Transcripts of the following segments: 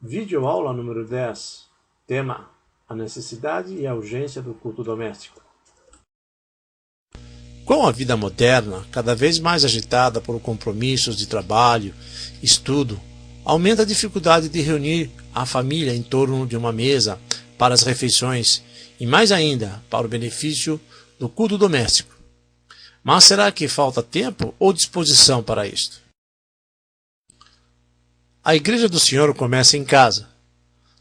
Videoaula número 10. Tema: a necessidade e a urgência do culto doméstico. Com a vida moderna, cada vez mais agitada por compromissos de trabalho, estudo, aumenta a dificuldade de reunir a família em torno de uma mesa para as refeições e, mais ainda, para o benefício do culto doméstico. Mas será que falta tempo ou disposição para isto? A Igreja do Senhor começa em casa,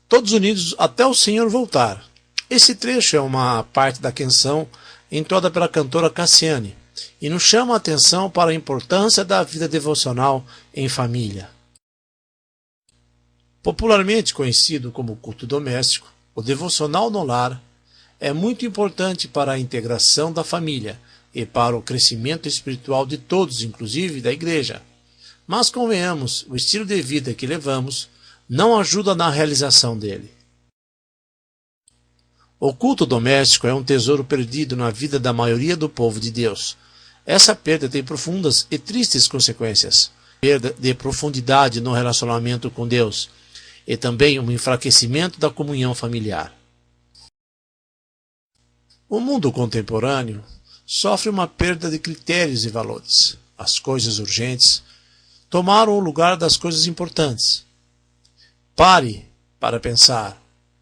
todos unidos até o Senhor voltar. Esse trecho é uma parte da canção entoada pela cantora Cassiane e nos chama a atenção para a importância da vida devocional em família. Popularmente conhecido como culto doméstico, o devocional no lar é muito importante para a integração da família e para o crescimento espiritual de todos, inclusive da igreja. Mas convenhamos, o estilo de vida que levamos não ajuda na realização dele. O culto doméstico é um tesouro perdido na vida da maioria do povo de Deus. Essa perda tem profundas e tristes consequências. Perda de profundidade no relacionamento com Deus e também um enfraquecimento da comunhão familiar. O mundo contemporâneo sofre uma perda de critérios e valores. As coisas urgentes tomaram o lugar das coisas importantes. Pare para pensar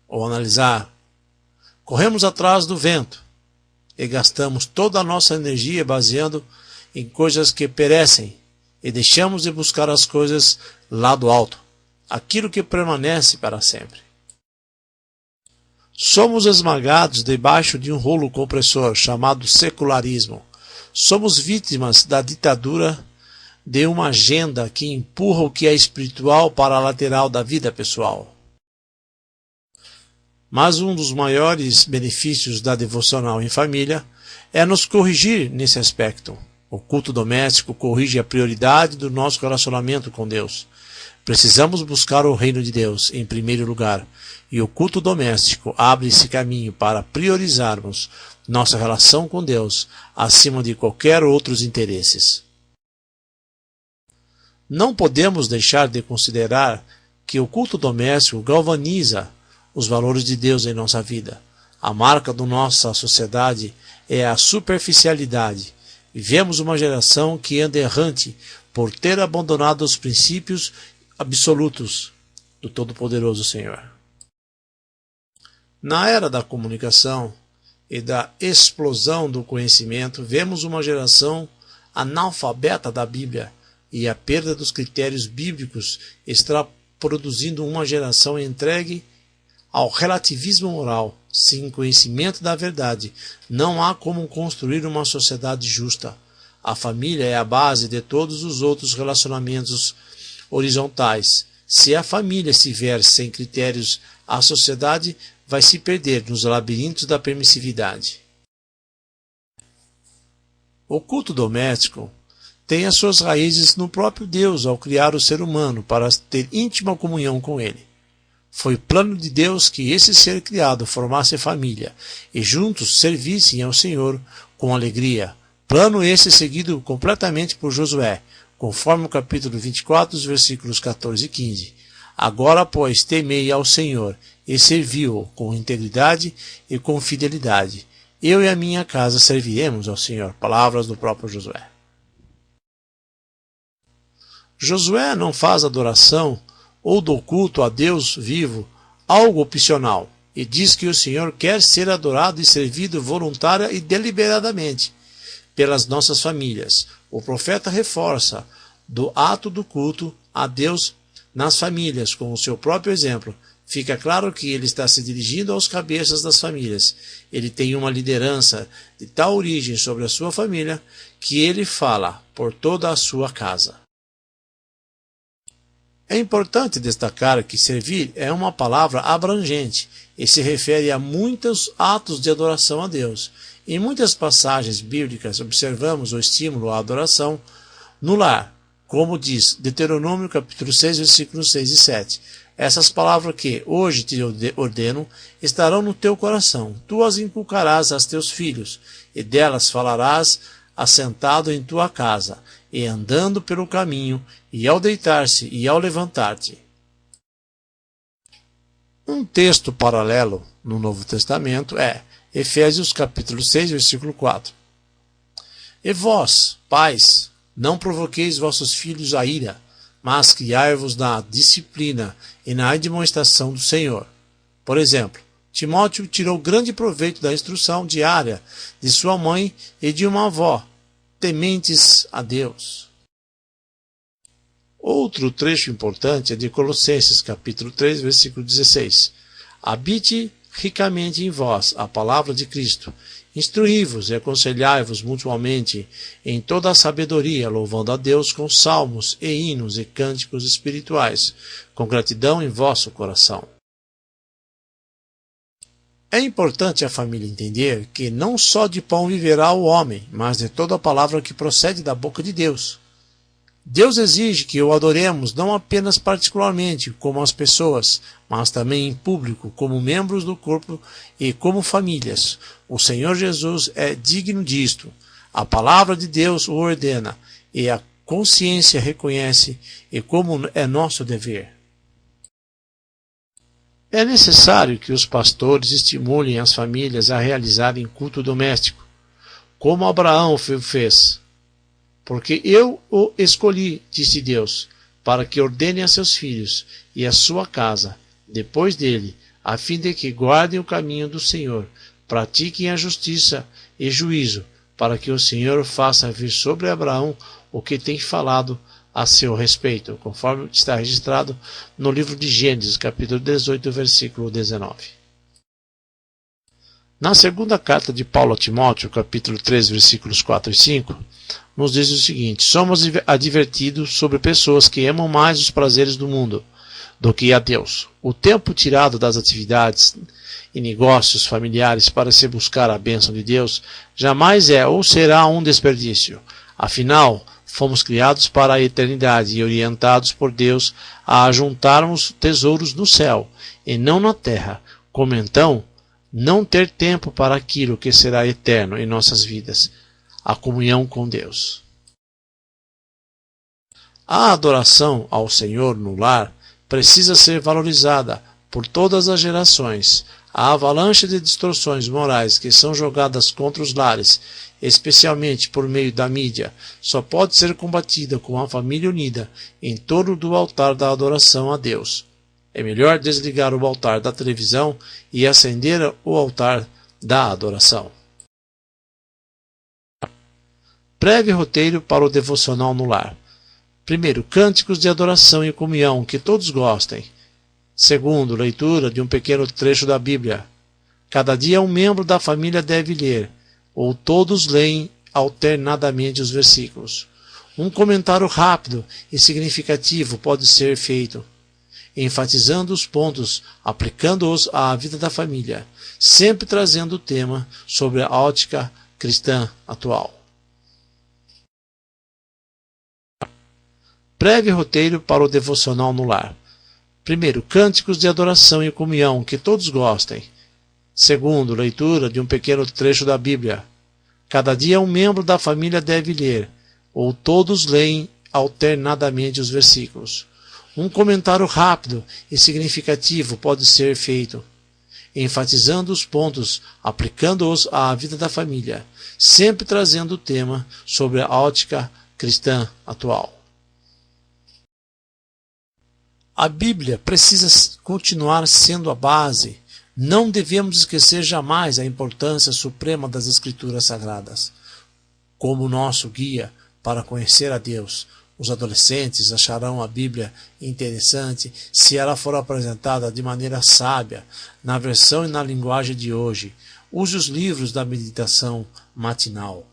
ou analisar. Corremos atrás do vento e gastamos toda a nossa energia baseando em coisas que perecem e deixamos de buscar as coisas lá do alto, aquilo que permanece para sempre. Somos esmagados debaixo de um rolo compressor chamado secularismo. Somos vítimas da ditadura de uma agenda que empurra o que é espiritual para a lateral da vida pessoal. Mas um dos maiores benefícios da devocional em família é nos corrigir nesse aspecto. O culto doméstico corrige a prioridade do nosso relacionamento com Deus. Precisamos buscar o reino de Deus em primeiro lugar, e o culto doméstico abre esse caminho para priorizarmos nossa relação com Deus acima de qualquer outros interesses. Não podemos deixar de considerar que o culto doméstico galvaniza os valores de Deus em nossa vida. A marca da nossa sociedade é a superficialidade. Vivemos uma geração que anda errante por ter abandonado os princípios absolutos do Todo-Poderoso Senhor. Na era da comunicação e da explosão do conhecimento, vemos uma geração analfabeta da Bíblia, e a perda dos critérios bíblicos está produzindo uma geração entregue ao relativismo moral. Sem conhecimento da verdade, não há como construir uma sociedade justa. A família é a base de todos os outros relacionamentos horizontais. Se a família estiver sem critérios, a sociedade vai se perder nos labirintos da permissividade. O culto doméstico tem as suas raízes no próprio Deus ao criar o ser humano para ter íntima comunhão com Ele. Foi plano de Deus que esse ser criado formasse família e juntos servissem ao Senhor com alegria. Plano esse seguido completamente por Josué, conforme o capítulo 24, os versículos 14 e 15. Agora, pois, temei ao Senhor e servi-o com integridade e com fidelidade. Eu e a minha casa serviremos ao Senhor. Palavras do próprio Josué. Josué não faz adoração ou do culto a Deus vivo algo opcional e diz que o Senhor quer ser adorado e servido voluntária e deliberadamente pelas nossas famílias. O profeta reforça do ato do culto a Deus nas famílias com o seu próprio exemplo. Fica claro que ele está se dirigindo aos cabeças das famílias. Ele tem uma liderança de tal origem sobre a sua família que ele fala por toda a sua casa. É importante destacar que servir é uma palavra abrangente e se refere a muitos atos de adoração a Deus. Em muitas passagens bíblicas observamos o estímulo à adoração no lar, como diz Deuteronômio capítulo 6, versículos 6 e 7. Essas palavras que hoje te ordeno estarão no teu coração. Tu as inculcarás a teus filhos, e delas falarás assentado em tua casa, e andando pelo caminho, e ao deitar-se e ao levantar-te. Um texto paralelo no Novo Testamento é Efésios capítulo 6, versículo 4. E vós, pais, não provoqueis vossos filhos a ira, mas criai-vos na disciplina e na admoestação do Senhor. Por exemplo, Timóteo tirou grande proveito da instrução diária de sua mãe e de uma avó, tementes a Deus. Outro trecho importante é de Colossenses, capítulo 3, versículo 16. Habite ricamente em vós a palavra de Cristo. Instruí-vos e aconselhai-vos mutuamente em toda a sabedoria, louvando a Deus com salmos e hinos e cânticos espirituais, com gratidão em vosso coração. É importante a família entender que não só de pão viverá o homem, mas de toda a palavra que procede da boca de Deus. Deus exige que o adoremos não apenas particularmente, como as pessoas, mas também em público, como membros do corpo e como famílias. O Senhor Jesus é digno disto. A palavra de Deus o ordena, e a consciência reconhece, e como é nosso dever. É necessário que os pastores estimulem as famílias a realizarem culto doméstico, como Abraão fez. Porque eu o escolhi, disse Deus, para que ordene a seus filhos e a sua casa, depois dele, a fim de que guardem o caminho do Senhor, pratiquem a justiça e juízo, para que o Senhor faça vir sobre Abraão o que tem falado a seu respeito, conforme está registrado no livro de Gênesis, capítulo 18, versículo 19. Na segunda carta de Paulo a Timóteo, capítulo 3, versículos 4 e 5, nos diz o seguinte: somos advertidos sobre pessoas que amam mais os prazeres do mundo do que a Deus. O tempo tirado das atividades e negócios familiares para se buscar a bênção de Deus jamais é ou será um desperdício. Afinal, fomos criados para a eternidade e orientados por Deus a ajuntarmos tesouros no céu e não na terra, como então não ter tempo para aquilo que será eterno em nossas vidas, a comunhão com Deus. A adoração ao Senhor no lar precisa ser valorizada por todas as gerações. A avalanche de distorções morais que são jogadas contra os lares, especialmente por meio da mídia, só pode ser combatida com a família unida em torno do altar da adoração a Deus. É melhor desligar o altar da televisão e acender o altar da adoração. Breve roteiro para o devocional no lar. Primeiro, cânticos de adoração e comunhão que todos gostem. Segundo, leitura de um pequeno trecho da Bíblia. Cada dia um membro da família deve ler, ou todos leem alternadamente os versículos. Um comentário rápido e significativo pode ser feito, enfatizando os pontos, aplicando-os à vida da família, sempre trazendo o tema sobre a ótica cristã atual. Breve roteiro para o devocional no lar. Primeiro, cânticos de adoração e comunhão que todos gostem. Segundo, leitura de um pequeno trecho da Bíblia. Cada dia um membro da família deve ler, ou todos leem alternadamente os versículos. Um comentário rápido e significativo pode ser feito, enfatizando os pontos, aplicando-os à vida da família, sempre trazendo o tema sobre a ótica cristã atual. A Bíblia precisa continuar sendo a base. Não devemos esquecer jamais a importância suprema das Escrituras Sagradas, como nosso guia para conhecer a Deus. Os adolescentes acharão a Bíblia interessante se ela for apresentada de maneira sábia, na versão e na linguagem de hoje. Use os livros da meditação matinal.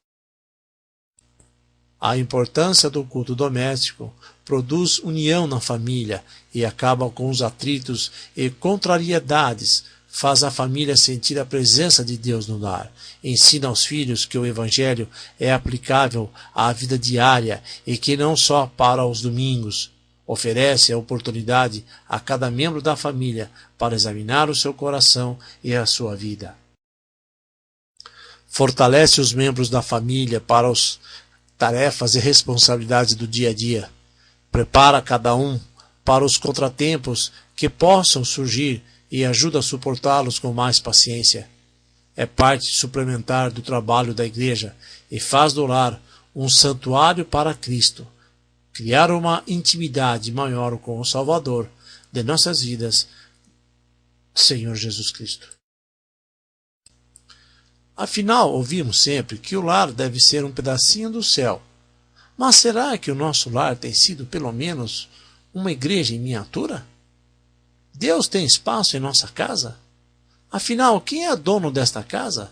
A importância do culto doméstico produz união na família e acaba com os atritos e contrariedades. Faz a família sentir a presença de Deus no lar. Ensina aos filhos que o Evangelho é aplicável à vida diária e que não só para os domingos. Oferece a oportunidade a cada membro da família para examinar o seu coração e a sua vida. Fortalece os membros da família para as tarefas e responsabilidades do dia a dia. Prepara cada um para os contratempos que possam surgir e ajuda a suportá-los com mais paciência. É parte suplementar do trabalho da igreja e faz do lar um santuário para Cristo. Criar uma intimidade maior com o Salvador de nossas vidas, Senhor Jesus Cristo. Afinal, ouvimos sempre que o lar deve ser um pedacinho do céu. Mas será que o nosso lar tem sido pelo menos uma igreja em miniatura? Deus tem espaço em nossa casa? Afinal, quem é dono desta casa?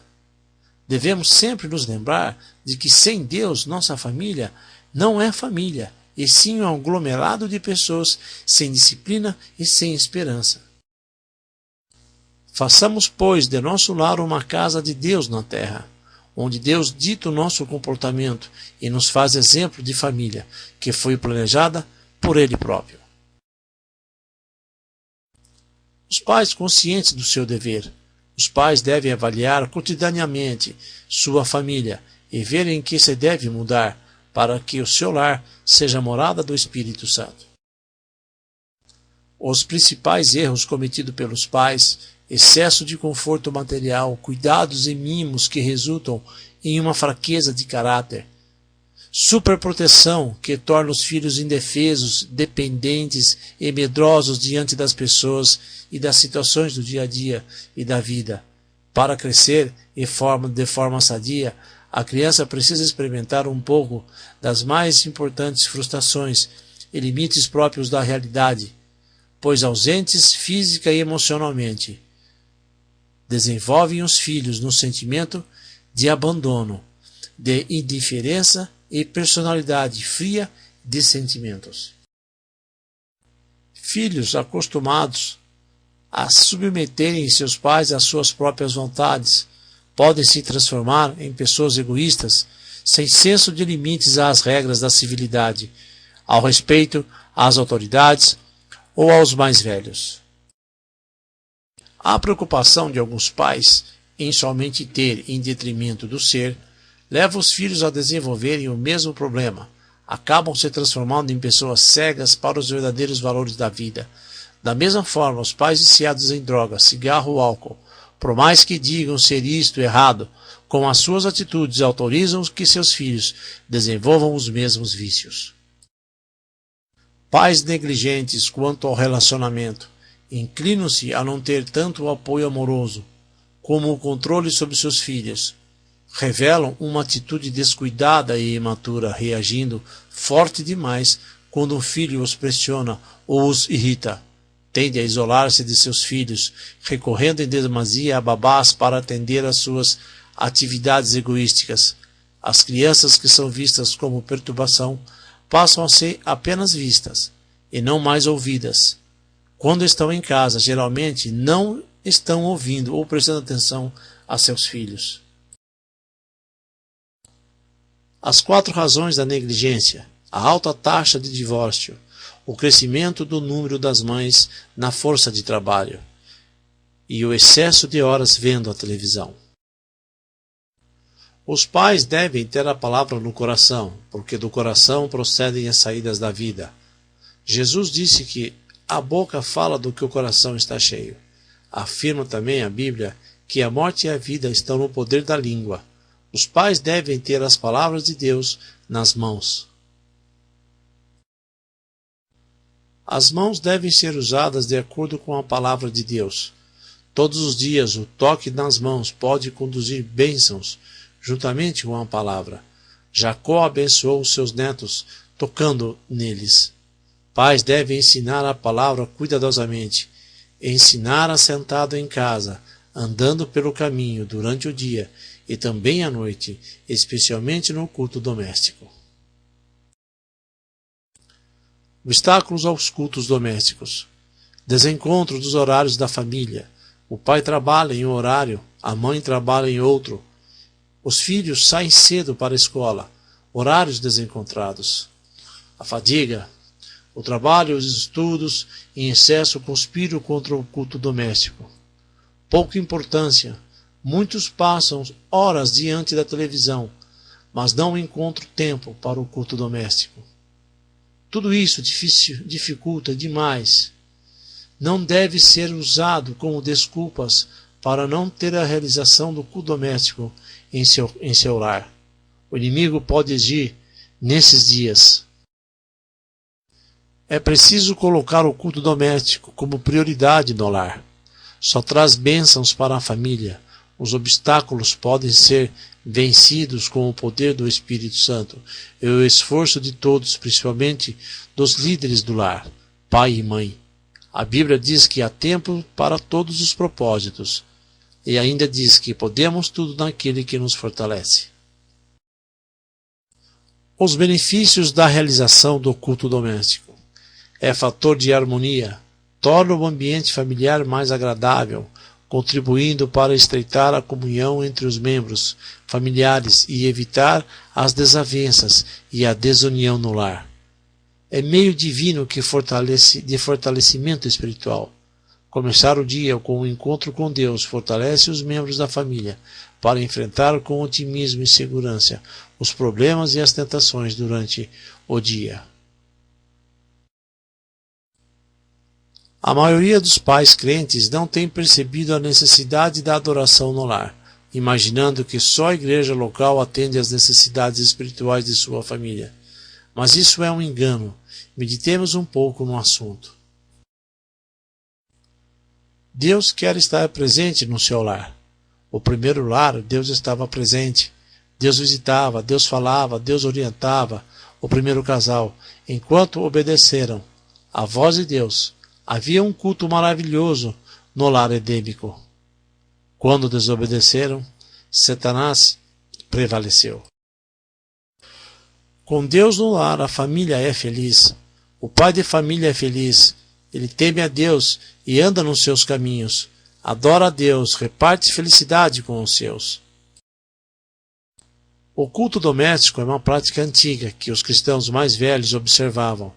Devemos sempre nos lembrar de que sem Deus nossa família não é família, e sim um aglomerado de pessoas sem disciplina e sem esperança. Façamos, pois, de nosso lar uma casa de Deus na terra, onde Deus dita o nosso comportamento e nos faz exemplo de família, que foi planejada por Ele próprio. Os pais conscientes do seu dever. Os pais devem avaliar cotidianamente sua família e ver em que se deve mudar para que o seu lar seja a morada do Espírito Santo. Os principais erros cometidos pelos pais: excesso de conforto material, cuidados e mimos que resultam em uma fraqueza de caráter, superproteção que torna os filhos indefesos, dependentes e medrosos diante das pessoas e das situações do dia a dia e da vida. Para crescer de forma sadia, a criança precisa experimentar um pouco das mais importantes frustrações e limites próprios da realidade, pois ausentes física e emocionalmente, desenvolvem os filhos no sentimento de abandono, de indiferença e personalidade fria de sentimentos. Filhos acostumados a submeterem seus pais às suas próprias vontades podem se transformar em pessoas egoístas, sem senso de limites às regras da civilidade, ao respeito às autoridades ou aos mais velhos. A preocupação de alguns pais em somente ter em detrimento do ser leva os filhos a desenvolverem o mesmo problema. Acabam se transformando em pessoas cegas para os verdadeiros valores da vida. Da mesma forma, os pais viciados em drogas, cigarro ou álcool, por mais que digam ser isto errado, com as suas atitudes autorizam que seus filhos desenvolvam os mesmos vícios. Pais negligentes quanto ao relacionamento inclinam-se a não ter tanto o apoio amoroso como o controle sobre seus filhos. Revelam uma atitude descuidada e imatura, reagindo forte demais quando um filho os pressiona ou os irrita. Tende a isolar-se de seus filhos, recorrendo em demasia a babás para atender às suas atividades egoísticas. As crianças que são vistas como perturbação passam a ser apenas vistas, e não mais ouvidas. Quando estão em casa, geralmente não estão ouvindo ou prestando atenção a seus filhos. As 4 razões da negligência: a alta taxa de divórcio, o crescimento do número das mães na força de trabalho e o excesso de horas vendo a televisão. Os pais devem ter a palavra no coração, porque do coração procedem as saídas da vida. Jesus disse que a boca fala do que o coração está cheio. Afirma também a Bíblia que a morte e a vida estão no poder da língua. Os pais devem ter as palavras de Deus nas mãos. As mãos devem ser usadas de acordo com a palavra de Deus. Todos os dias o toque nas mãos pode conduzir bênçãos juntamente com a palavra. Jacó abençoou os seus netos tocando neles. Pais devem ensinar a palavra cuidadosamente, ensinar assentado em casa, andando pelo caminho durante o dia e também à noite, especialmente no culto doméstico. Obstáculos aos cultos domésticos. Desencontro dos horários da família. O pai trabalha em um horário, a mãe trabalha em outro. Os filhos saem cedo para a escola. Horários desencontrados. A fadiga. O trabalho e os estudos em excesso conspiram contra o culto doméstico. Pouca importância. Muitos passam horas diante da televisão, mas não encontram tempo para o culto doméstico. Tudo isso dificulta demais não deve ser usado como desculpas para não ter a realização do culto doméstico em seu lar. O inimigo pode agir nesses dias. É preciso colocar o culto doméstico como prioridade no lar. Só traz bênçãos para a família. Os obstáculos podem ser vencidos com o poder do Espírito Santo e o esforço de todos, principalmente dos líderes do lar, pai e mãe. A Bíblia diz que há tempo para todos os propósitos e ainda diz que podemos tudo naquele que nos fortalece. Os benefícios da realização do culto doméstico. É fator de harmonia, torna o ambiente familiar mais agradável, contribuindo para estreitar a comunhão entre os membros familiares e evitar as desavenças e a desunião no lar. É meio divino de fortalecimento espiritual. Começar o dia com um encontro com Deus fortalece os membros da família para enfrentar com otimismo e segurança os problemas e as tentações durante o dia. A maioria dos pais crentes não tem percebido a necessidade da adoração no lar, imaginando que só a igreja local atende às necessidades espirituais de sua família. Mas isso é um engano. Meditemos um pouco no assunto. Deus quer estar presente no seu lar. O primeiro lar, Deus estava presente. Deus visitava, Deus falava, Deus orientava o primeiro casal, enquanto obedeceram à voz de Deus. Havia um culto maravilhoso no lar edêmico. Quando desobedeceram, Satanás prevaleceu. Com Deus no lar, a família é feliz. O pai de família é feliz. Ele teme a Deus e anda nos seus caminhos. Adora a Deus, reparte felicidade com os seus. O culto doméstico é uma prática antiga que os cristãos mais velhos observavam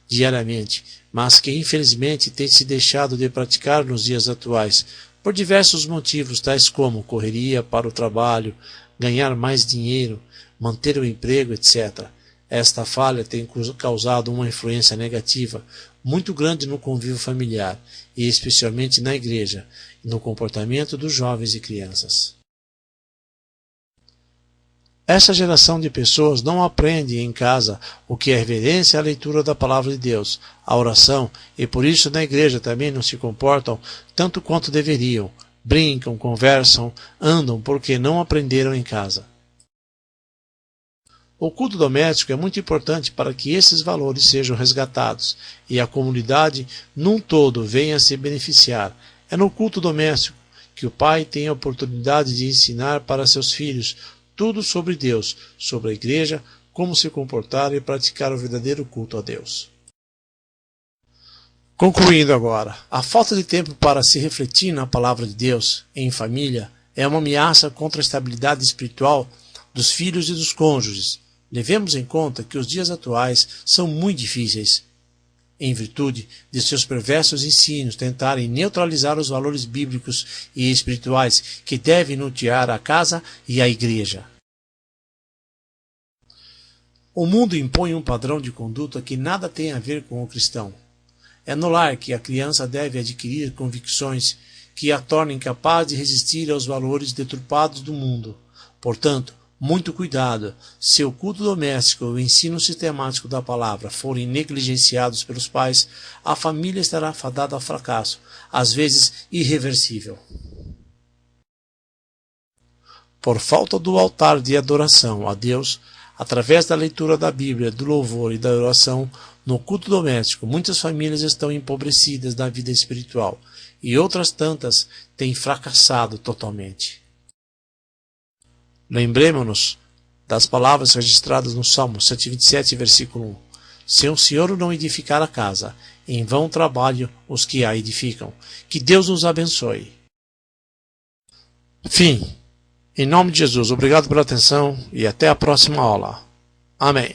diariamente, mas que infelizmente tem se deixado de praticar nos dias atuais, por diversos motivos, tais como correria para o trabalho, ganhar mais dinheiro, manter o emprego, etc. Esta falha tem causado uma influência negativa muito grande no convívio familiar, e especialmente na igreja, e no comportamento dos jovens e crianças. Essa geração de pessoas não aprende em casa o que é reverência à leitura da palavra de Deus, a oração, e por isso na igreja também não se comportam tanto quanto deveriam. Brincam, conversam, andam porque não aprenderam em casa. O culto doméstico é muito importante para que esses valores sejam resgatados e a comunidade num todo venha a se beneficiar. É no culto doméstico que o pai tem a oportunidade de ensinar para seus filhos tudo sobre Deus, sobre a igreja, como se comportar e praticar o verdadeiro culto a Deus. Concluindo agora, a falta de tempo para se refletir na palavra de Deus em família é uma ameaça contra a estabilidade espiritual dos filhos e dos cônjuges. Levemos em conta que os dias atuais são muito difíceis, em virtude de seus perversos ensinos tentarem neutralizar os valores bíblicos e espirituais que devem nortear a casa e a igreja. O mundo impõe um padrão de conduta que nada tem a ver com o cristão. É no lar que a criança deve adquirir convicções que a tornem capaz de resistir aos valores deturpados do mundo. Portanto, muito cuidado, se o culto doméstico e o ensino sistemático da palavra forem negligenciados pelos pais, a família estará fadada ao fracasso, às vezes irreversível. Por falta do altar de adoração a Deus, através da leitura da Bíblia, do louvor e da oração, no culto doméstico, muitas famílias estão empobrecidas na vida espiritual e outras tantas têm fracassado totalmente. Lembremos-nos das palavras registradas no Salmo 127, versículo 1. Se o Senhor não edificar a casa, em vão trabalham os que a edificam. Que Deus nos abençoe. Fim. Em nome de Jesus, obrigado pela atenção e até a próxima aula. Amém.